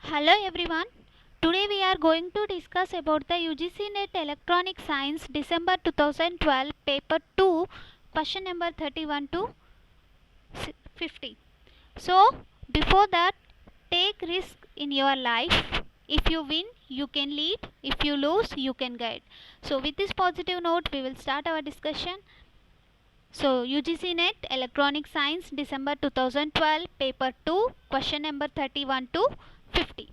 Hello everyone. Today we are going to discuss about the UGC NET Electronic Science December 2012 paper 2 question number 31 to 50. So before that, take risk in your life. If you win, you can lead. If you lose, you can guide. So with this positive note, we will start our discussion. So UGC NET Electronic Science December 2012 paper 2 question number 31 to 50.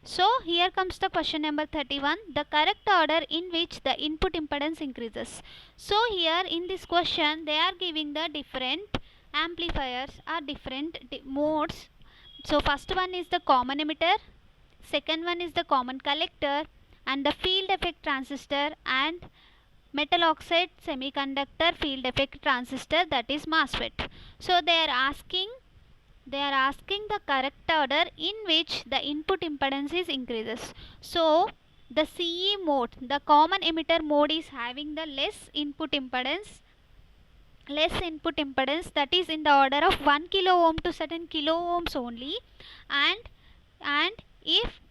So here comes the question number 31, the correct order in which the input impedance increases. So here in this question they are giving the different amplifiers or different modes. So first one is the common emitter, second one is the common collector, and the field effect transistor and metal oxide semiconductor field effect transistor, that is MOSFET. So they are asking the correct order in which the input impedance is increases. So the CE mode, the common emitter mode, is having the less input impedance, that is in the order of 1 kilo ohm to certain kilo ohms only. And if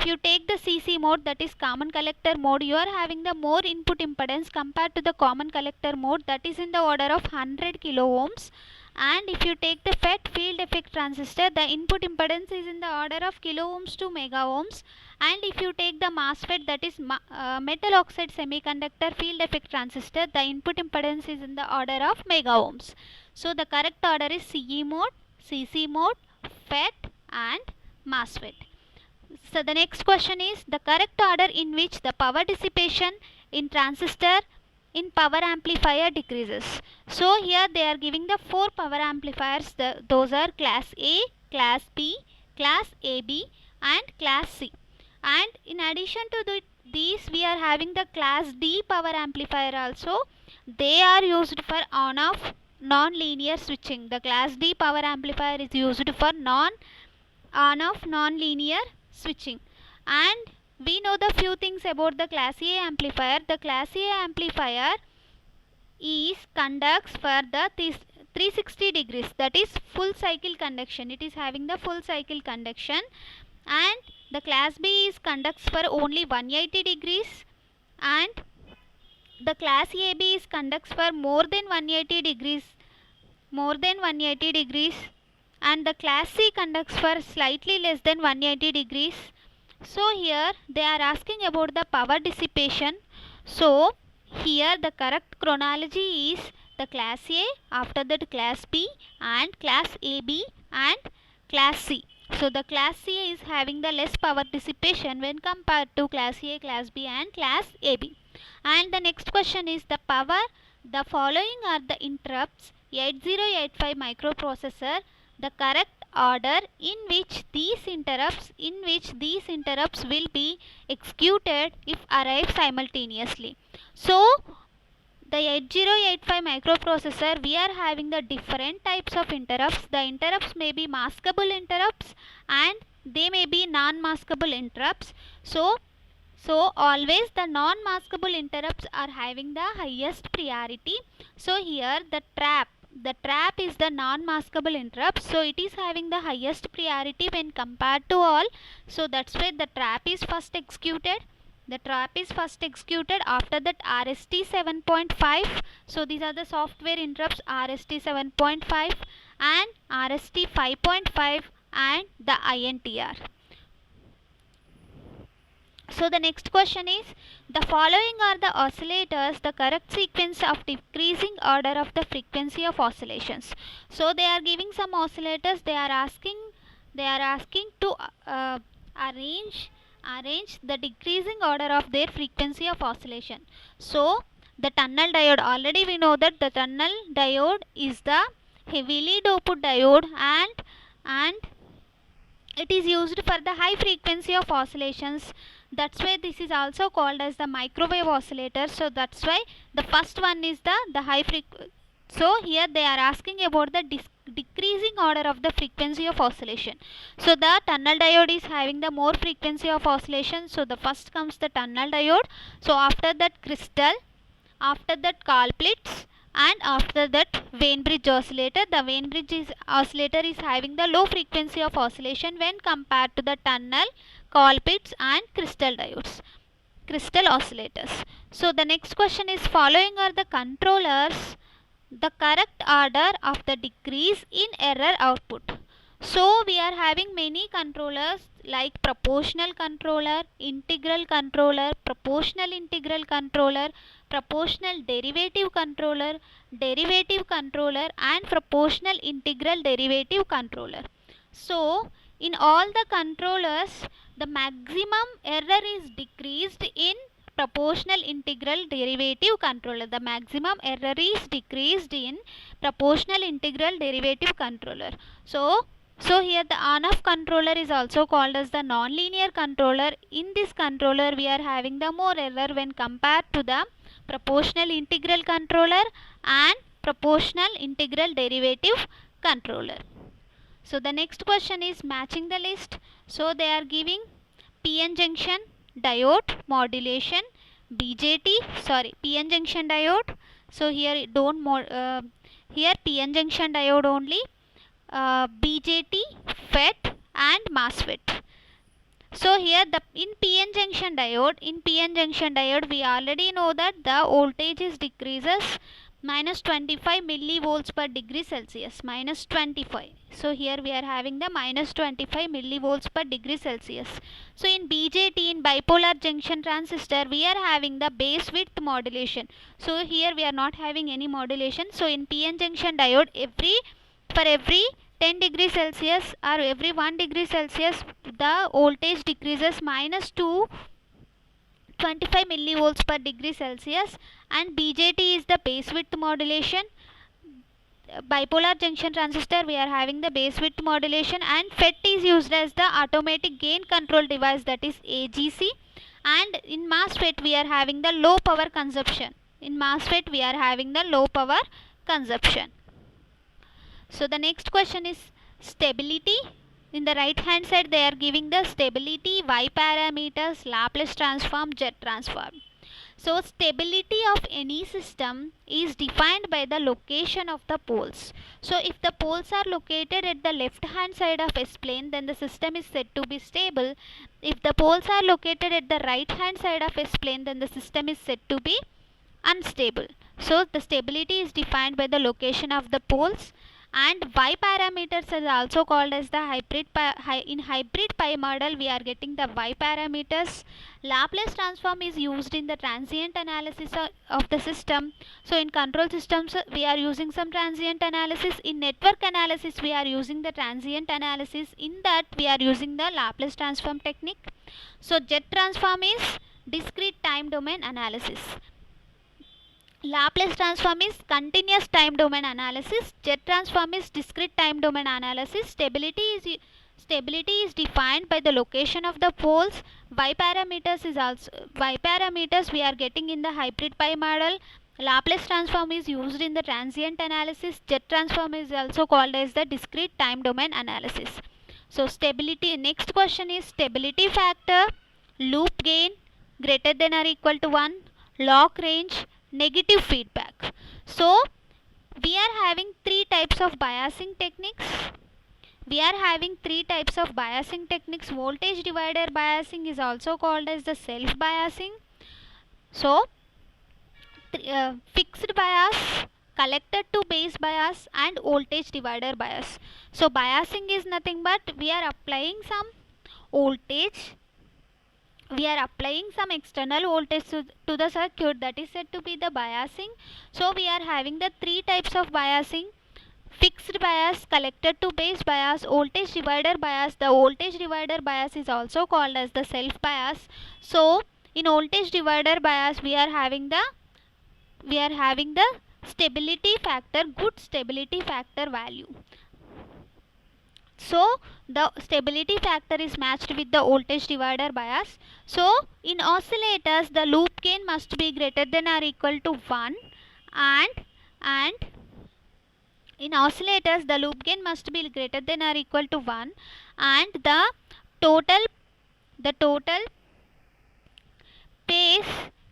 you take the CC mode, that is common collector mode, you are having the more input impedance compared to the common collector mode, that is in the order of 100 kilo ohms. And if you take the FET field effect transistor, the input impedance is in the order of kilo ohms to mega ohms. And if you take the MOSFET, that is metal oxide semiconductor field effect transistor, the input impedance is in the order of mega ohms. So the correct order is CE mode, CC mode, FET and MOSFET. So the next question is the correct order in which the power dissipation in transistor in power amplifier decreases. So here they are giving the 4 power amplifiers. Those are class A, class B, class AB and class C. And in addition to these, we are having the class D power amplifier also. They are used for on-off non-linear switching. The class D power amplifier is used for on-off non-linear switching. And we know the few things about the class A amplifier. The class A amplifier is conducts for the 360 degrees, that is full cycle conduction. It is having the full cycle conduction. And the class B is conducts for only 180 degrees, and the class AB is conducts for more than 180 degrees, and the class C conducts for slightly less than 180 degrees. So here they are asking about the power dissipation. So here the correct chronology is the class A, after that class B and class AB and class C. So the class C is having the less power dissipation when compared to class A, class B and class AB. And the next question is the following are the interrupts 8085 microprocessor, the correct order in which these interrupts will be executed if arrive simultaneously. So the 8085 microprocessor, we are having the different types of interrupts. The interrupts may be maskable interrupts and they may be non-maskable interrupts. So always the non-maskable interrupts are having the highest priority. So here the trap is the non-maskable interrupt, so it is having the highest priority when compared to all. So that's why the trap is first executed. After that RST 7.5. So these are the software interrupts, RST 7.5 and RST 5.5 and the INTR. So the next question is the following are the oscillators, the correct sequence of decreasing order of the frequency of oscillations. So they are giving some oscillators. They are asking to arrange the decreasing order of their frequency of oscillation. So the tunnel diode, already we know that the tunnel diode is the heavily doped diode and it is used for the high frequency of oscillations. That's why this is also called as the microwave oscillator. So that's why the first one is the high frequency. So here they are asking about the decreasing order of the frequency of oscillation. So the tunnel diode is having the more frequency of oscillation. So the first comes the tunnel diode. So after that crystal, after that Colpitts, And after that, Wien bridge oscillator. The Wien bridge oscillator is having the low frequency of oscillation when compared to the tunnel, Colpitts and crystal diodes, crystal oscillators. So the next question is, following are the controllers the correct order of the decrease in error output. So we are having many controllers like proportional controller, integral controller, proportional integral controller, proportional derivative controller, derivative controller and proportional integral derivative controller. So in all the controllers, the maximum error is decreased in proportional integral derivative controller. The maximum error is decreased in proportional integral derivative controller. So here the on-off controller is also called as the non-linear controller. In this controller we are having the more error when compared to the proportional integral controller and proportional integral derivative controller. So the next question is matching the list. So they are giving PN junction diode modulation, PN junction diode. So here here PN junction diode only, BJT, FET and MOSFET. So here in PN junction diode we already know that the voltage is decreases minus 25 millivolts per degree Celsius, minus 25. So here we are having the minus 25 millivolts per degree Celsius. So in BJT, in bipolar junction transistor, we are having the base width modulation. So here we are not having any modulation. So in PN junction diode, for every 10 degrees Celsius or every 1 degree Celsius, the voltage decreases minus 25 millivolts per degree Celsius, and BJT is the base width modulation. Bipolar junction transistor we are having the base width modulation, and FET is used as the automatic gain control device, that is AGC. And in MOSFET we are having the low power consumption. So the next question is stability. In the right hand side they are giving the stability, Y parameters, Laplace transform, Z transform. So stability of any system is defined by the location of the poles. So if the poles are located at the left hand side of S-plane, then the system is said to be stable. If the poles are located at the right hand side of S-plane, then the system is said to be unstable. So the stability is defined by the location of the poles. And Y parameters is also called as the in hybrid pi model we are getting the Y parameters. Laplace transform is used in the transient analysis of the system. So in control systems we are using some transient analysis. In network analysis we are using the transient analysis. In that we are using the Laplace transform technique. So Z transform is discrete time domain analysis. Laplace transform is continuous time domain analysis. Z transform is discrete time domain analysis. Stability is defined by the location of the poles. Y parameters we are getting in the hybrid pi model. Laplace transform is used in the transient analysis. Z transform is also called as the discrete time domain analysis. So stability, next question is stability factor, loop gain greater than or equal to 1, lock range, negative feedback. So we are having three types of biasing techniques. Voltage divider biasing is also called as the self biasing. So fixed bias, collector to base bias and voltage divider bias. So biasing is nothing but we are applying some voltage, we are applying some external voltage to the circuit, that is said to be the biasing. So we are having the three types of biasing: fixed bias, collector to base bias, voltage divider bias. The voltage divider bias is also called as the self bias. So in voltage divider bias we are having the stability factor, good stability factor value. So the stability factor is matched with the voltage divider bias. So in oscillators the loop gain must be greater than or equal to 1, and in oscillators the loop gain must be greater than or equal to 1, and the total phase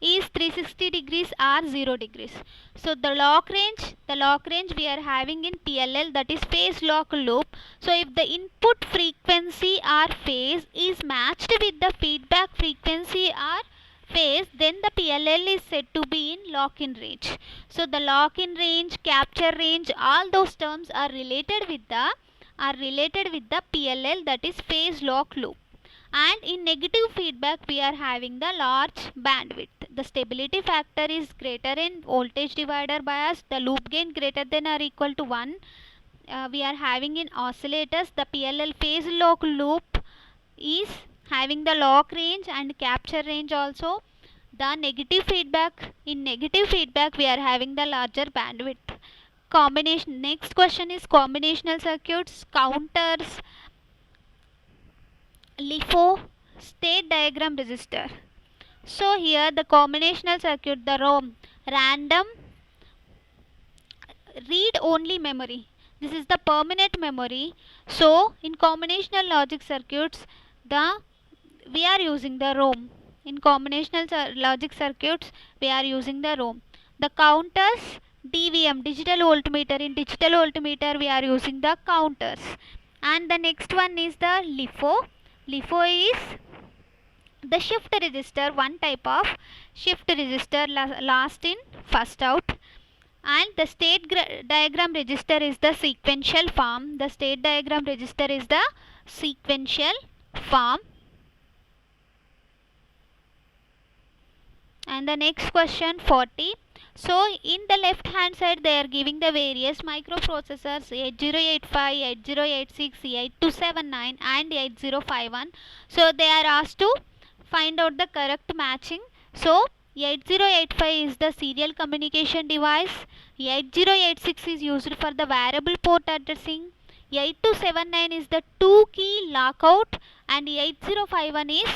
is 360 degrees or 0 degrees. So the lock range we are having in PLL, that is phase lock loop. So if the input frequency or phase is matched with the feedback frequency or phase, then the PLL is said to be in lock-in range. So the lock-in range, capture range, all those terms are related with the PLL, that is phase lock loop. And in negative feedback we are having the large bandwidth. The stability factor is greater in voltage divider bias, the loop gain greater than or equal to 1. We are having in oscillators, the PLL phase lock loop is having the lock range and capture range also. The negative feedback, in negative feedback we are having the larger bandwidth. Combination, next question is combinational circuits, counters, LIFO, state diagram resistor. So here the combinational circuit, the ROM, random read only memory, this is the permanent memory. So in combinational logic circuits, we are using the ROM. In combinational logic circuits we are using the ROM. The counters, DVM, digital voltmeter, in digital voltmeter we are using the counters. And the next one is the LIFO. LIFO is the shift resistor, one type of shift resistor, last in first out. And the state diagram register is the sequential form. The state diagram register is the sequential form. And the next question 40. So in the left hand side they are giving the various microprocessors 8085, 8086, 8279 and 8051. So they are asked to find out the correct matching. So 8085 is the serial communication device, 8086 is used for the variable port addressing, 8279 is the 2 key lockout, and 8051 is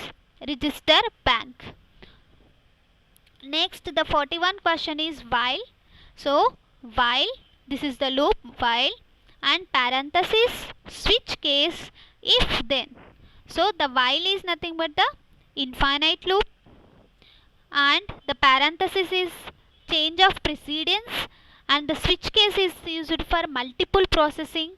register bank. Next the 41 question is while. So while, this is the loop while, and parenthesis switch case if then. So the while is nothing but the infinite loop, and the parenthesis is change of precedence, and the switch case is used for multiple processing,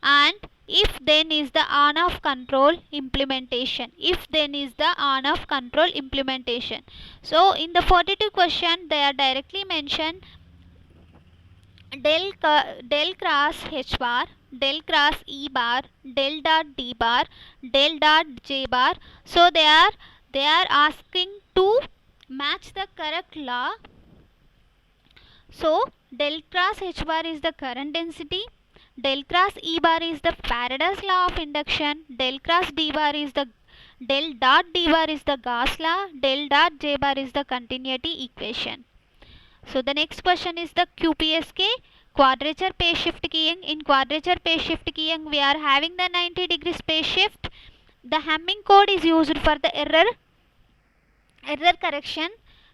and if then is the on off control implementation. If then is the on off control implementation. So in the 42 question they are directly mentioned del cross H bar, del cross E bar, del dot D bar, del dot J bar. So they are asking to match the correct law. So del cross H bar is the current density, del cross E bar is the Faraday's law of induction, del cross D bar is the del dot D bar is the Gauss law, del dot J bar is the continuity equation. So the next question is the QPSK, quadrature phase shift keying. In quadrature phase shift keying we are having the 90 degrees phase shift. The Hamming code is used for the error correction.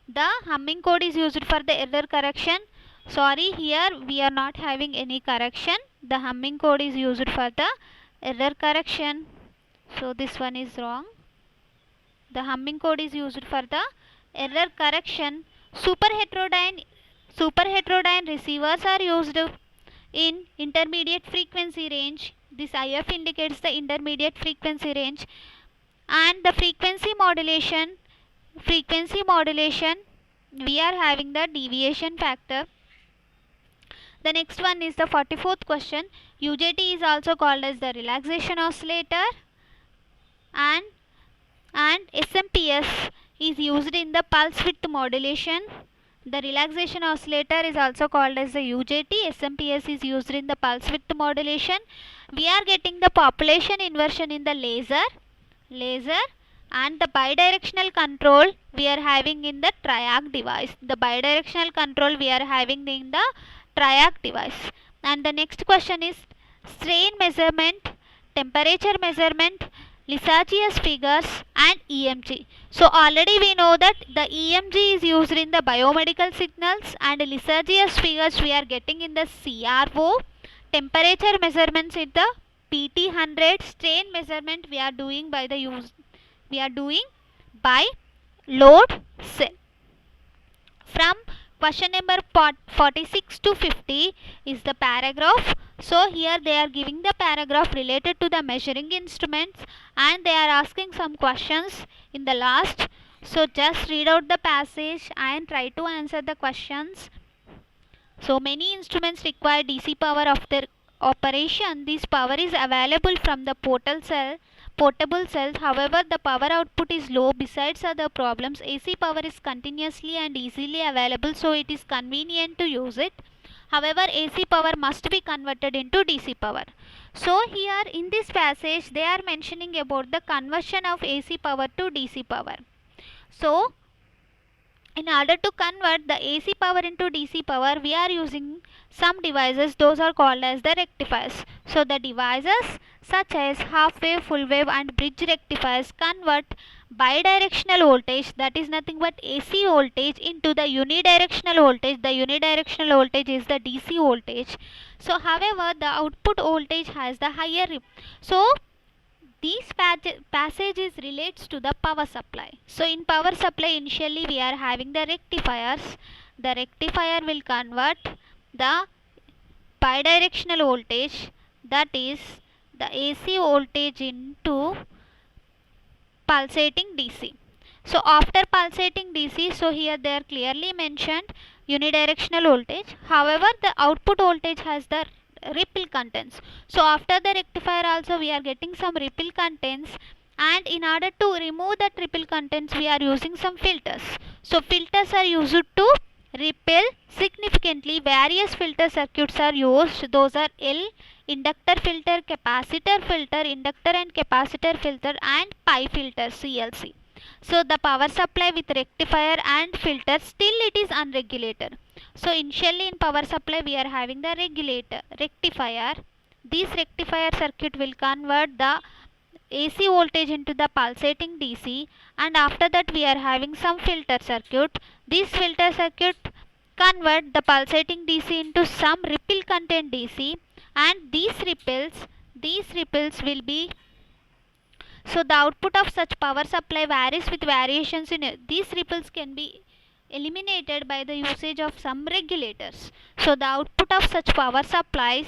The Hamming code is used for the error correction. Sorry, here we are not having any correction. The Hamming code is used for the error correction. So this one is wrong. The Hamming code is used for the error correction. Super heterodyne receivers are used in intermediate frequency range. This IF indicates the intermediate frequency range. And the frequency modulation we are having the deviation factor. The next one is the 44th question. UJT is also called as the relaxation oscillator, and SMPS is used in the pulse width modulation. The relaxation oscillator is also called as the UJT. SMPS is used in the pulse width modulation. We are getting the population inversion in the laser, and the bidirectional control we are having in the TRIAC device. The bidirectional control we are having in the TRIAC device. And the next question is strain measurement, temperature measurement, Lissajous figures, and EMG. So already we know that the EMG is used in the biomedical signals, and Lissajous figures we are getting in the CRO. Temperature measurements in the PT100. Strain measurement we are doing by load cell. From question number 46 to 50 is the paragraph. So here they are giving the paragraph related to the measuring instruments, and they are asking some questions in the last. So just read out the passage and try to answer the questions. So many instruments require DC power of their operation. This power is available from the portable cells. However, the power output is low. Besides other problems, AC power is continuously and easily available, so it is convenient to use it. However, AC power must be converted into DC power. So here in this passage they are mentioning about the conversion of AC power to DC power. So in order to convert the AC power into DC power, we are using some devices. Those are called as the rectifiers. So the devices such as half wave, full wave and bridge rectifiers convert bidirectional voltage, that is nothing but AC voltage, into the unidirectional voltage. The unidirectional voltage is the DC voltage. So however, the output voltage has the higher these passages relates to the power supply. So in power supply, initially we are having the rectifiers. The rectifier will convert the bidirectional voltage, that is the AC voltage, into pulsating DC. So after pulsating DC, so here they are clearly mentioned unidirectional voltage. However, the output voltage has the ripple contents. So after the rectifier also we are getting some ripple contents, and in order to remove that ripple contents we are using some filters. So filters are used to repel significantly. Various filter circuits are used. Those are L, inductor filter, capacitor filter, inductor and capacitor filter, and pi filter, CLC. So the power supply with rectifier and filter, still it is unregulated. So initially in power supply we are having the rectifier. This rectifier circuit will convert the AC voltage into the pulsating DC, and after that we are having some filter circuit. This filter circuit convert the pulsating DC into some ripple content DC, and these ripples will be, so the output of such power supply varies with variations in it. These ripples can be eliminated by the usage of some regulators. So the output of such power supplies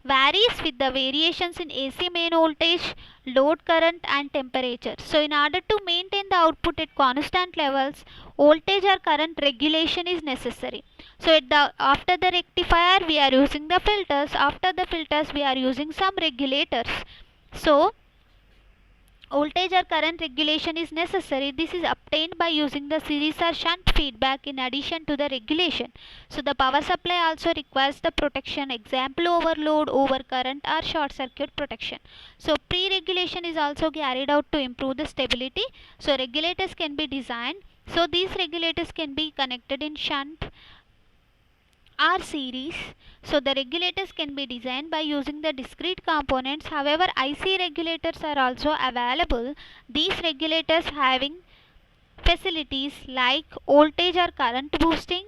varies with the variations in AC main voltage, load current and temperature. So in order to maintain the output at constant levels, voltage or current regulation is necessary. So after the rectifier we are using the filters. After the filters we are using some regulators. So voltage or current regulation is necessary. This is obtained by using the series or shunt feedback in addition to the regulation. So the power supply also requires the protection. Example, overload, overcurrent or short circuit protection. So pre-regulation is also carried out to improve the stability. So regulators can be designed. So these regulators can be connected in shunt or series. So the regulators can be designed by using the discrete components. However, IC regulators are also available. These regulators having facilities like voltage or current boosting,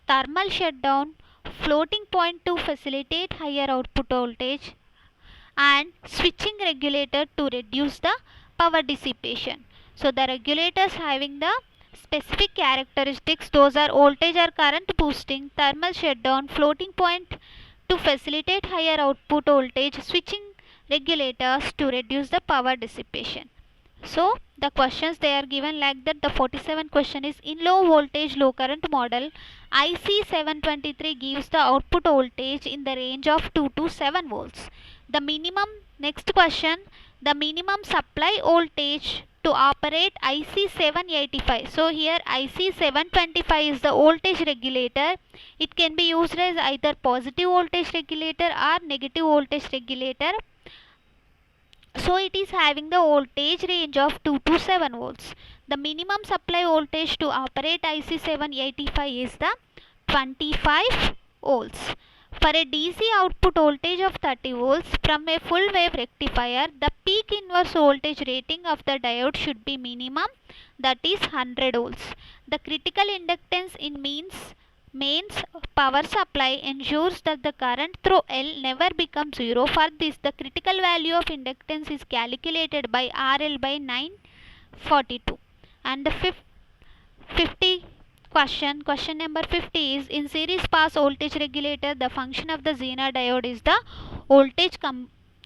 thermal shutdown, floating point to facilitate higher output voltage, and switching regulator to reduce the power dissipation. So the regulators having the specific characteristics, those are voltage or current boosting, thermal shutdown, floating point to facilitate higher output voltage, switching regulators to reduce the power dissipation. So the questions they are given like that. The 47 question is, in low voltage low current model, IC 723 gives the output voltage in the range of 2 to 7 volts. The minimum, next question, the minimum supply voltage to operate IC 785. So here IC 725 is the voltage regulator. It can be used as either positive voltage regulator or negative voltage regulator. So it is having the voltage range of 2 to 7 volts. The minimum supply voltage to operate IC 785 is the 25 volts. For a DC output voltage of 30 volts from a full wave rectifier, the peak inverse voltage rating of the diode should be minimum, that is 100 volts. The critical inductance in mains power supply ensures that the current through L never becomes 0. For this, the critical value of inductance is calculated by RL by 942. And the 50 Question number 50 is, in series pass voltage regulator, the function of the Zener diode is the voltage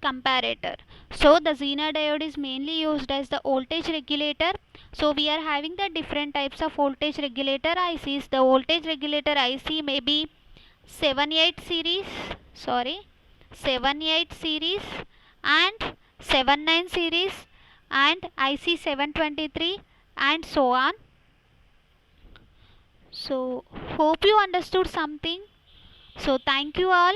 comparator. So the Zener diode is mainly used as the voltage regulator. So we are having the different types of voltage regulator ICs. The voltage regulator IC may be 78 series, 78 series and 79 series and IC 723 and so on. So hope you understood something. So thank you all.